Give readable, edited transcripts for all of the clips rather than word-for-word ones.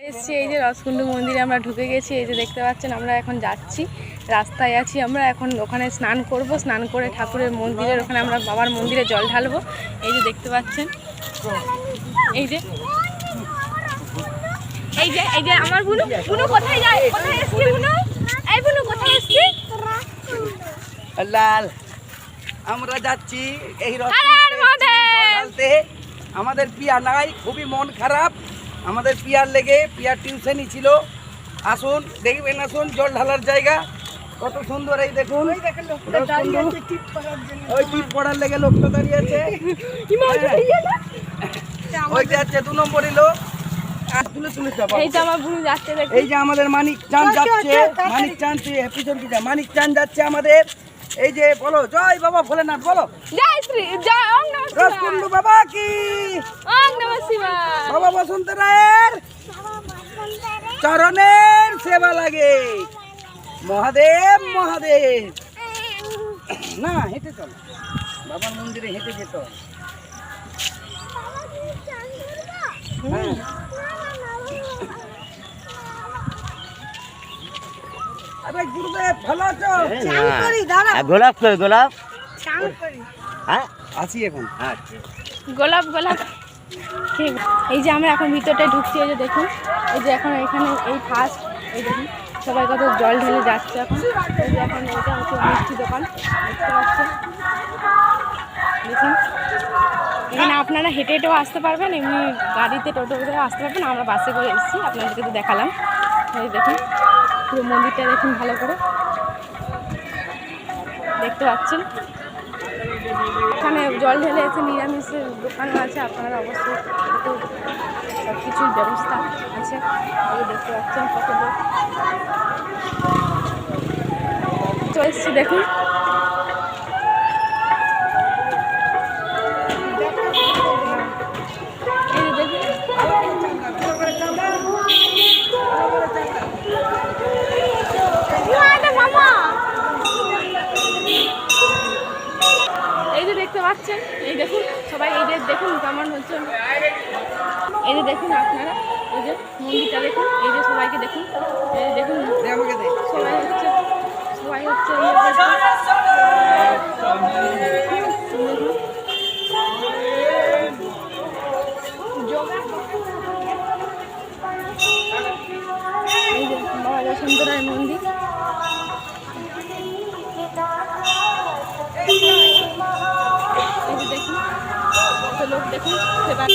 এসছি এই যে রসকুন্ডু মন্দিরে আমরা ঢুকে গেছি। এই যে দেখতে পাচ্ছেন আমরা এখন যাচ্ছি, রাস্তায় আছি আমরা। এখন ওখানে স্নান করব, স্নান করে ঠাকুরের মন্দিরের ওখানে আমরা বাবার মন্দিরে জল ঢালবো। এই যে দেখতে পাচ্ছেন, এই যে এই যে এই যে আমার বুনু। বুনু কোথায় যায়? কোথায় এসছি বুনু? এই বুনু কোথায় এসছি? লাল আমরা যাচ্ছি এই ঢালতে। আমাদের পিয়া নাই, খুবই মন খারাপ আমাদের পিয়ার লেগে। পিয়ার টিউশনই ছিল। আসুন দেখবেন, আসুন জল ঢালার জায়গা কত সুন্দর। এই দেখুন ওই টিপ পড়ার লেগে লোকটা দাঁড়িয়ে আছে। ওই যাচ্ছে 2 নম্বরই লোক। এই যে আমাদের মানিক চাঁদ যাচ্ছে, মানিক চাঁদ পিছন কি যায়, মানিক চাঁদ যাচ্ছে আমাদের। এই যে বলো জয় বাবা ভোলেনাথ, বলো জয় শ্রী জয় ওম নমঃ শিবায়। রসকুন্ডু বাবা কি ওম নমঃ শিবায়। বাবা বসন্ত রায়ের চরণের সেবা লাগে। মহাদেব মহাদেব। না হেঁটে চল, বাবার মন্দিরে হেঁটে যেত। আরে গুরুদেব ভালো আছো? গোলাপ কই গোলাপ? হ্যাঁ আছি এখন। গোলাপ গোলাপ। ঠিক। এই যে আমরা এখন ভিতরটায় ঢুকছি। এই যে দেখুন, এই যে এখন এখানে এই ফার্স্ট এই দেখুন সবাই কত জল ঢেলে যাচ্ছে এখন। এই যে এখন এটা হচ্ছে মিষ্টি দোকান, দেখতে পাচ্ছেন। দেখুন এখানে আপনারা হেঁটে হেঁটেও আসতে পারবেন, এমনি গাড়িতে টোটোতেও আসতে পারবেন। আমরা বাসে করে এসেছি, আপনাদেরকে তো দেখালাম। এই দেখুন পুরো মন্দিরটা দেখুন ভালো করে, দেখতে পাচ্ছেন। এখানে জল ঢেলে এসে নিরামিষের দোকানও আছে, আপনারা অবশ্যই সব কিছুর ব্যবস্থা আছে। এই দেখতে পাচ্ছেন কত লোক চলে এসেছি, দেখুন। এই যে দেখুন মামা, এই যে দেখতে পাচ্ছেন। এই দেখুন সবাই, এই যে দেখুন কেমন হচ্ছে। এই যে দেখুন আপনারা, এই যে মন্দিরটা দেখুন। এই যে সবাইকে দেখুন, এই যে দেখুন সবাই হচ্ছে এই যে বাবা বসন্ত রায় মন্দির। এই যে দেখুন কত লোক, দেখুন সেবা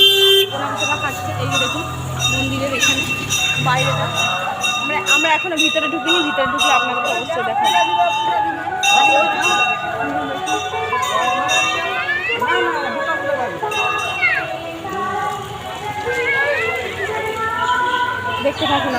খাচ্ছে। এই যে দেখুন মন্দিরের এখানে বাইরেটা, আমরা এখনো ভিতরে ঢুকিনি। ভিতরে ঢুকলে আপনাদের অবশ্যই দেখাবো। দেখতে থাকুন।